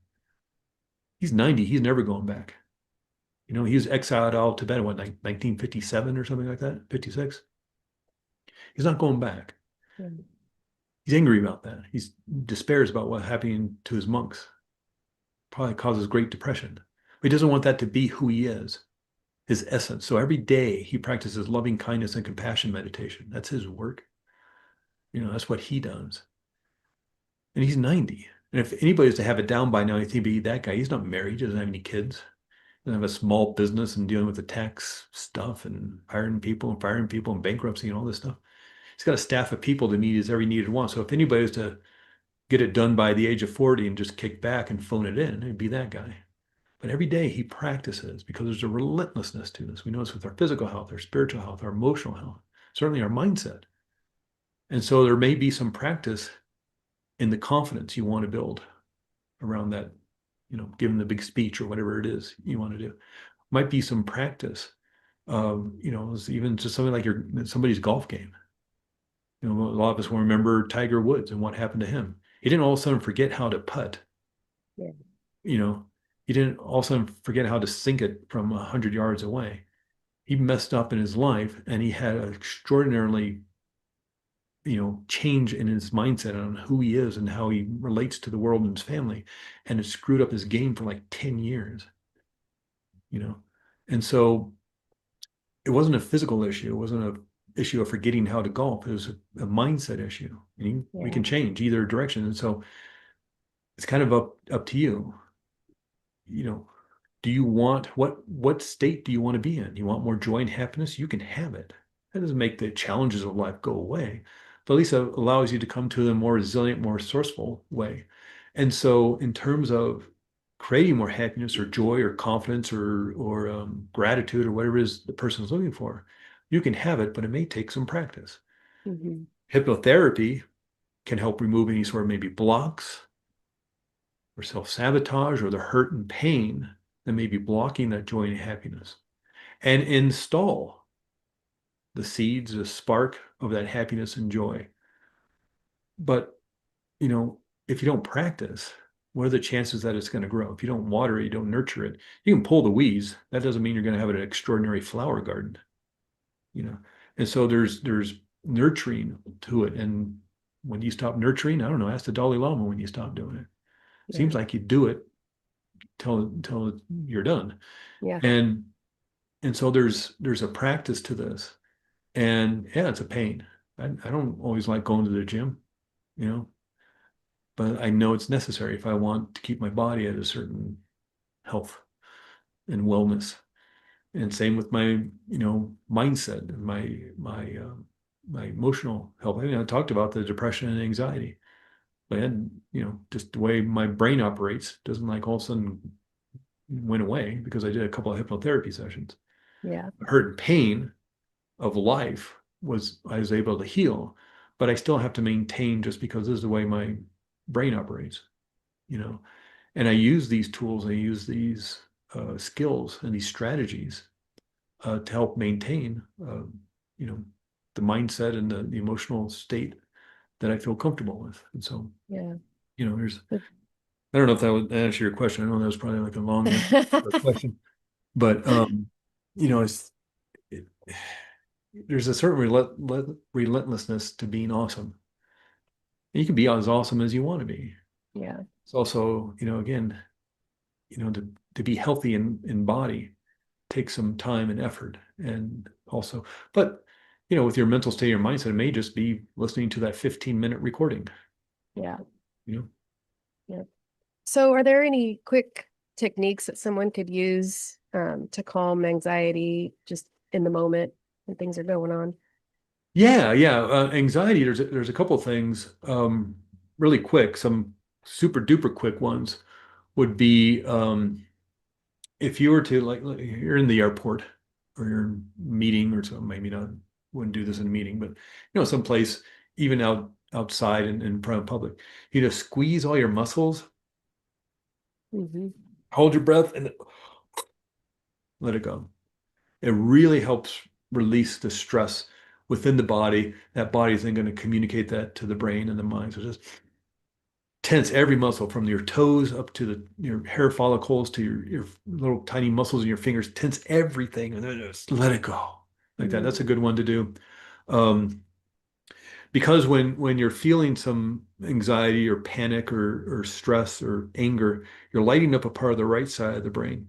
He's 90. He's never going back. He was exiled out of Tibet in what, like 1957 or something like that, 56. He's not going back. Yeah. He's angry about that. He despairs about what happening to his monks. Probably causes great depression. But he doesn't want that to be who he is, his essence. So every day he practices loving kindness and compassion meditation. That's his work. That's what he does. And he's 90. And if anybody's to have it down by now, you think he'd be that guy. He's not married. He doesn't have any kids. He doesn't have a small business and dealing with the tax stuff and hiring people and firing people and bankruptcy and all this stuff. He's got a staff of people to meet his every needed want. So if anybody's to get it done by the age of 40 and just kick back and phone it in, it'd be that guy. But every day he practices, because there's a relentlessness to this. We know this with our physical health, our spiritual health, our emotional health, certainly our mindset. And so there may be some practice in the confidence you want to build around that, giving the big speech or whatever it is you want to do. Might be some practice of, even just something like somebody's golf game. A lot of us will remember Tiger Woods and what happened to him. He didn't all of a sudden forget how to putt. Yeah. You know, he didn't all of a sudden forget how to sink it from 100 yards away. He messed up in his life, and he had an extraordinarily, change in his mindset on who he is and how he relates to the world and his family. And it screwed up his game for like 10 years, you know. And so it wasn't a physical issue. It wasn't a issue of forgetting how to golf. It was a mindset issue. And we Yeah. can change either direction. And so it's kind of up to you. You know, do you want what state do you want to be in? You want more joy and happiness? You can have it. That doesn't make the challenges of life go away, but at least it allows you to come to a more resilient, more resourceful way. And so, in terms of creating more happiness or joy or confidence or gratitude or whatever it is the person is looking for, you can have it, but it may take some practice. Hmm. Hypnotherapy can help remove any sort of maybe blocks or self-sabotage or the hurt and pain that may be blocking that joy and happiness, and install the seeds, the spark of that happiness and joy. But, if you don't practice, what are the chances that it's going to grow? If you don't water it, you don't nurture it, you can pull the weeds. That doesn't mean you're going to have an extraordinary flower garden, you know. And so there's nurturing to it. And when you stop nurturing, I don't know, ask the Dalai Lama when you stop doing it. Yeah. Seems like you do it till you're done. Yeah. And so there's a practice to this. And yeah, it's a pain. I don't always like going to the gym, you know, but I know it's necessary if I want to keep my body at a certain health and wellness. And same with my, mindset and my my emotional health. I mean, I talked about the depression and anxiety. But then, just the way my brain operates doesn't like all of a sudden went away because I did a couple of hypnotherapy sessions. Yeah. The hurt and pain of life I was able to heal, but I still have to maintain just because this is the way my brain operates, you know. And I use these tools, I use these skills and these strategies to help maintain, you know, the mindset and the emotional state that I feel comfortable with. And so, Yeah. there's, I don't know if that would answer your question. I know that was probably like a long answer to a question, but it's it, there's a certain relentlessness to being awesome. You can be as awesome as you want to be. Yeah. It's also, again, to be healthy in body takes some time and effort. And also, but with your mental state, your mindset, it may just be listening to that 15-minute recording. Yeah. You know? Yeah. So are there any quick techniques that someone could use to calm anxiety just in the moment when things are going on? Yeah, yeah. Anxiety, there's a couple things really quick. Some super duper quick ones would be if you were to like you're in the airport or you're in a meeting or something, maybe not wouldn't do this in a meeting, but someplace even outside in front of public, you just squeeze all your muscles, Mm-hmm. hold your breath, and let it go. It really helps release the stress within the body. That body is then going to communicate that to the brain and the mind. So just tense every muscle from your toes up to your hair follicles to your little tiny muscles in your fingers. Tense everything and then just let it go like that. That's a good one to do. Because when you're feeling some anxiety or panic or stress or anger, you're lighting up a part of the right side of the brain.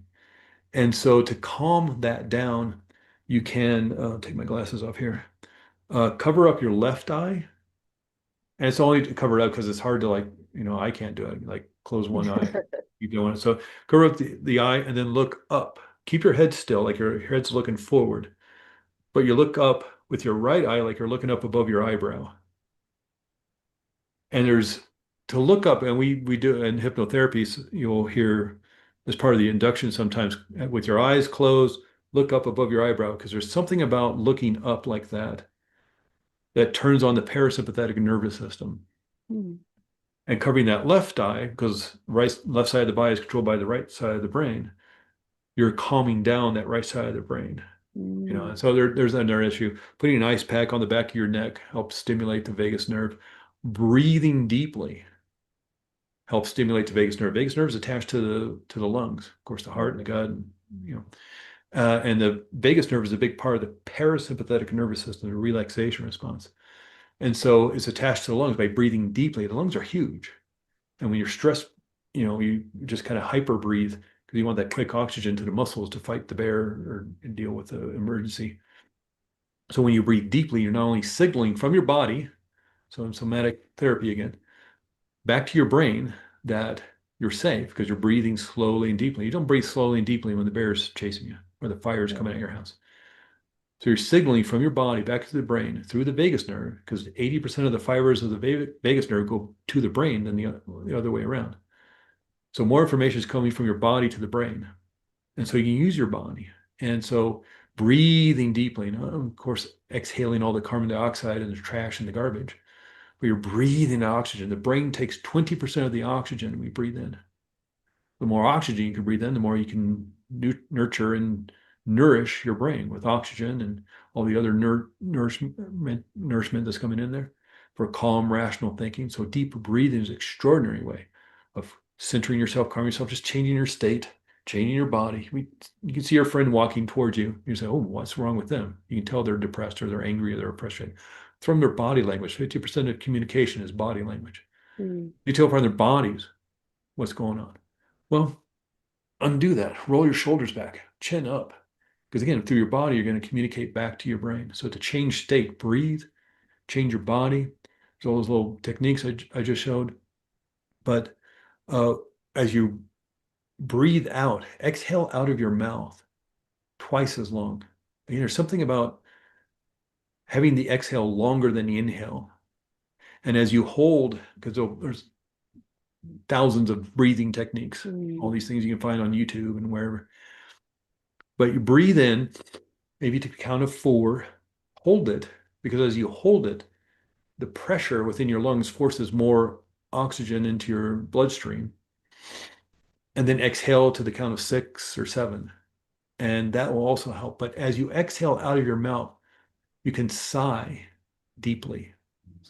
And so to calm that down, you can take my glasses off here. Cover up your left eye. And it's only to cover it up because it's hard to I can't do it. Like close one eye, keep doing it. So cover up the eye and then look up. Keep your head still, like your head's looking forward. But you look up with your right eye, like you're looking up above your eyebrow. And there's to look up, and we do in hypnotherapy, you'll hear as part of the induction sometimes with your eyes closed, look up above your eyebrow because there's something about looking up like that turns on the parasympathetic nervous system. Mm. And covering that left eye, because left side of the body is controlled by the right side of the brain, you're calming down that right side of the brain. And so there's another issue. Putting an ice pack on the back of your neck helps stimulate the vagus nerve. Breathing deeply helps stimulate the vagus nerve. Vagus nerve is attached to the lungs, of course, the heart and the gut, and the vagus nerve is a big part of the parasympathetic nervous system, the relaxation response. And so it's attached to the lungs by breathing deeply. The lungs are huge. And when you're stressed, you just kind of hyper breathe because you want that quick oxygen to the muscles to fight the bear or deal with the emergency. So when you breathe deeply, you're not only signaling from your body, so in somatic therapy again, back to your brain that you're safe because you're breathing slowly and deeply. You don't breathe slowly and deeply when the bear is chasing you or the fire is coming at your house. So you're signaling from your body back to the brain through the vagus nerve because 80% of the fibers of the vagus nerve go to the brain than the other way around. So more information is coming from your body to the brain. And so you can use your body. And so breathing deeply, and of course, exhaling all the carbon dioxide and the trash and the garbage, but you're breathing oxygen. The brain takes 20% of the oxygen we breathe in. The more oxygen you can breathe in, the more you can nurture and nourish your brain with oxygen and all the other nourishment that's coming in there for calm, rational thinking. So deep breathing is an extraordinary way of centering yourself, calming yourself, just changing your state, changing your body. You can see your friend walking towards you. You say, oh, what's wrong with them? You can tell they're depressed or they're angry or they're frustrated. It's from their body language. 50% of communication is body language. You tell from their bodies what's going on. Well, undo that. Roll your shoulders back, chin up. Because again, through your body, you're going to communicate back to your brain. So to change state, breathe, change your body. There's all those little techniques I just showed. But as you breathe out, exhale out of your mouth twice as long. Again, there's something about having the exhale longer than the inhale. And as you hold, because there's thousands of breathing techniques, all these things you can find on YouTube and wherever. But you breathe in, maybe to the count of 4, hold it, because as you hold it, the pressure within your lungs forces more oxygen into your bloodstream. And then exhale to the count of 6 or 7. And that will also help. But as you exhale out of your mouth, you can sigh deeply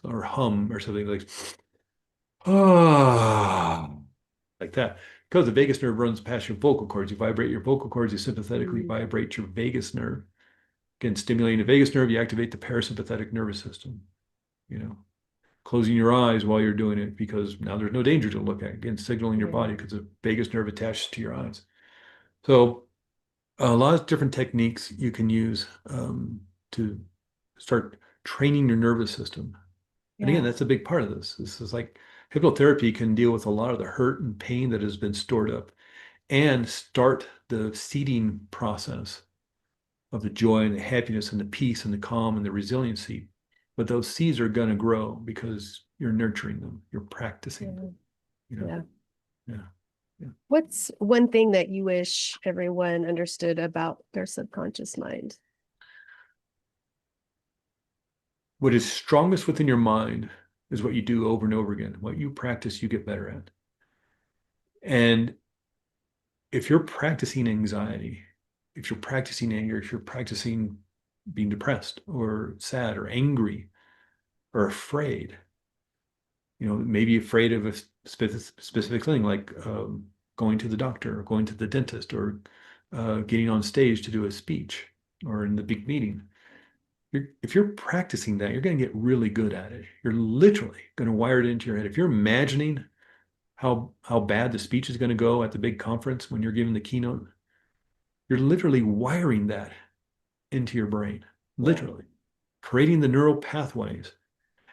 or hum or something like, ah, like that. Because the vagus nerve runs past your vocal cords. You vibrate your vocal cords, you sympathetically vibrate your vagus nerve. Again, stimulating the vagus nerve, you activate the parasympathetic nervous system. Closing your eyes while you're doing it, because now there's no danger to look at. Again, signaling your body because the vagus nerve attaches to your eyes. So a lot of different techniques you can use to start training your nervous system. And again, that's a big part of this. This is like hypnotherapy can deal with a lot of the hurt and pain that has been stored up and start the seeding process of the joy and the happiness and the peace and the calm and the resiliency. But those seeds are going to grow because you're nurturing them, you're practicing them. Yeah. What's one thing that you wish everyone understood about their subconscious mind? What is strongest within your mind is what you do over and over again. What you practice, you get better at. And if you're practicing anxiety, if you're practicing anger, if you're practicing being depressed or sad or angry or afraid, maybe afraid of a specific thing like going to the doctor or going to the dentist or getting on stage to do a speech or in the big meeting. If you're practicing that, you're going to get really good at it. You're literally going to wire it into your head. If you're imagining how bad the speech is going to go at the big conference when you're giving the keynote, you're literally wiring that into your brain, literally creating the neural pathways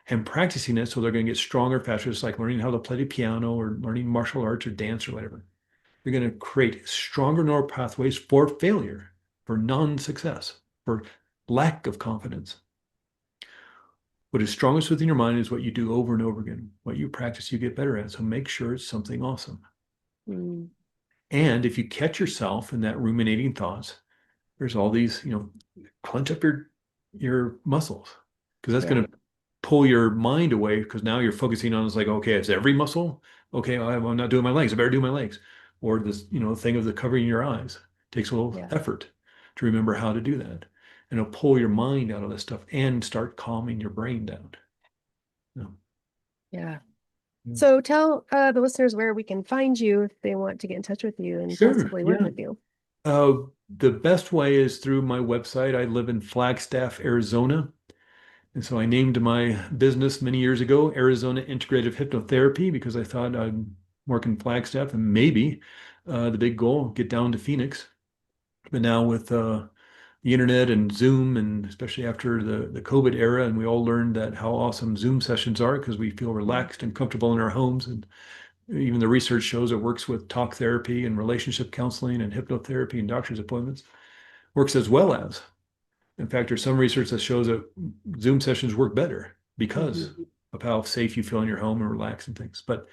and practicing it so they're going to get stronger, faster. It's like learning how to play the piano or learning martial arts or dance or whatever. You're going to create stronger neural pathways for failure, for non-success, for lack of confidence. What is strongest within your mind is what you do over and over again. What you practice, you get better at. So make sure it's something awesome. And if you catch yourself in that ruminating thoughts, there's all these, clench up your muscles, because that's going to pull your mind away, because now you're focusing on, it's like, okay, it's every muscle. Okay, I'm not doing my legs. I better do my legs. Or this, thing of the covering your eyes. It takes a little effort to remember how to do that. And it'll pull your mind out of this stuff and start calming your brain down. So tell the listeners where we can find you if they want to get in touch with you and possibly work with you. The best way is through my website. I live in Flagstaff, Arizona. And so I named my business many years ago, Arizona Integrative Hypnotherapy, because I thought I'd work in Flagstaff and maybe the big goal, get down to Phoenix. But now with the internet and Zoom, and especially after the COVID era, and we all learned that how awesome Zoom sessions are because we feel relaxed and comfortable in our homes. And even the research shows it works with talk therapy and relationship counseling and hypnotherapy and doctor's appointments. Works as well as. In fact, there's some research that shows that Zoom sessions work better because of how safe you feel in your home and relax and things. But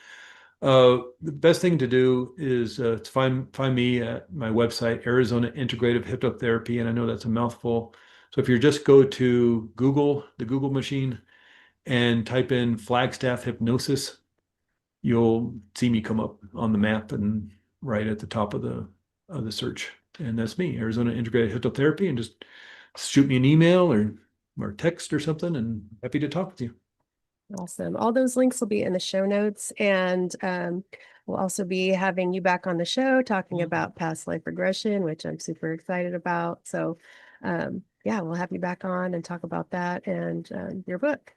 the best thing to do is to find me at my website, Arizona Integrative Hypnotherapy. And I know that's a mouthful. So if you just go to Google, the Google machine, and type in Flagstaff Hypnosis, you'll see me come up on the map and right at the top of the search. And that's me, Arizona Integrative Hypnotherapy. And just shoot me an email or text or something, and happy to talk with you. Awesome. All those links will be in the show notes, and we'll also be having you back on the show talking about past life regression, which I'm super excited about. So we'll have you back on and talk about that and your book.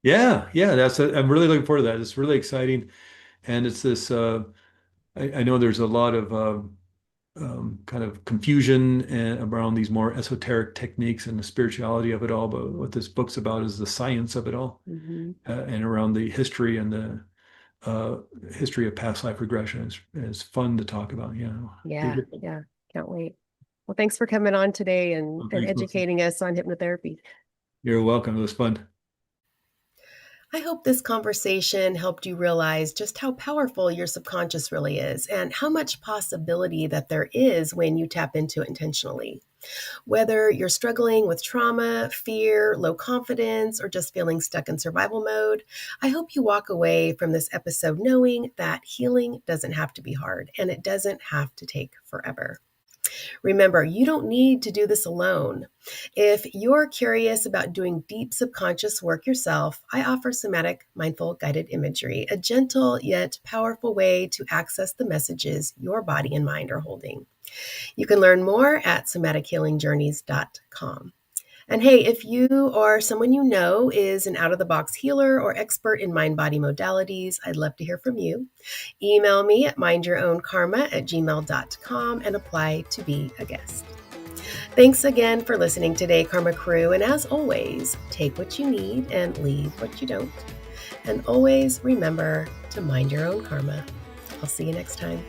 I'm really looking forward to that. It's really exciting. And it's this, I know there's a lot of kind of confusion around these more esoteric techniques and the spirituality of it all. But what this book's about is the science of it all, and around the history and the history of past life regression is fun to talk about. Yeah. Can't wait. Well, thanks for coming on today and educating us on hypnotherapy. You're welcome. It was fun. I hope this conversation helped you realize just how powerful your subconscious really is and how much possibility that there is when you tap into it intentionally. Whether you're struggling with trauma, fear, low confidence, or just feeling stuck in survival mode, I hope you walk away from this episode knowing that healing doesn't have to be hard and it doesn't have to take forever. Remember, you don't need to do this alone. If you're curious about doing deep subconscious work yourself, I offer somatic mindful guided imagery, a gentle yet powerful way to access the messages your body and mind are holding. You can learn more at somatichealingjourneys.com. And hey, if you or someone you know is an out of the box healer or expert in mind body modalities, I'd love to hear from you. Email me at mindyourownkarma@gmail.com and apply to be a guest. Thanks again for listening today, Karma Crew. And as always, take what you need and leave what you don't. And always remember to mind your own karma. I'll see you next time.